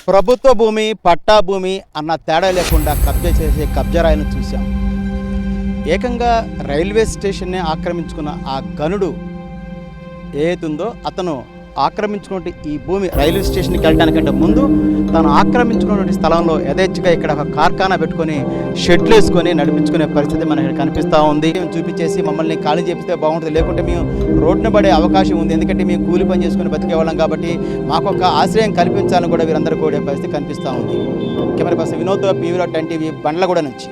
ప్రభుత్వ భూమి పట్టా భూమి అన్న తేడా లేకుండా కబ్జా చేసే కబ్జారాయిని చూశాం. ఏకంగా రైల్వే స్టేషన్నే ఆక్రమించుకున్న ఆ గనుడు ఏదైతుందో అతను ఆక్రమించుకున్న ఈ భూమి రైల్వే స్టేషన్కి వెళ్ళడానికంటే ముందు తాను ఆక్రమించుకున్నటువంటి స్థలంలో యథేచ్ఛగా ఇక్కడ ఒక కార్ఖానా పెట్టుకొని షెడ్లు వేసుకొని నడిపించుకునే పరిస్థితి మనకి ఇక్కడ కనిపిస్తూ ఉంది. చూపించేసి మమ్మల్ని ఖాళీ చేపిస్తే బాగుంటుంది, లేకుంటే మేము రోడ్డున పడే అవకాశం ఉంది, ఎందుకంటే మేము కూలి పని చేసుకుని బతికేవాళ్ళం కాబట్టి మాకు ఒక ఆశ్రయం కల్పించాలని కూడా వీరందరూ కోరే పరిస్థితి కనిపిస్తూ ఉంది. Camera person Vinod, PV.10 TV, Bandlaguda నుంచి.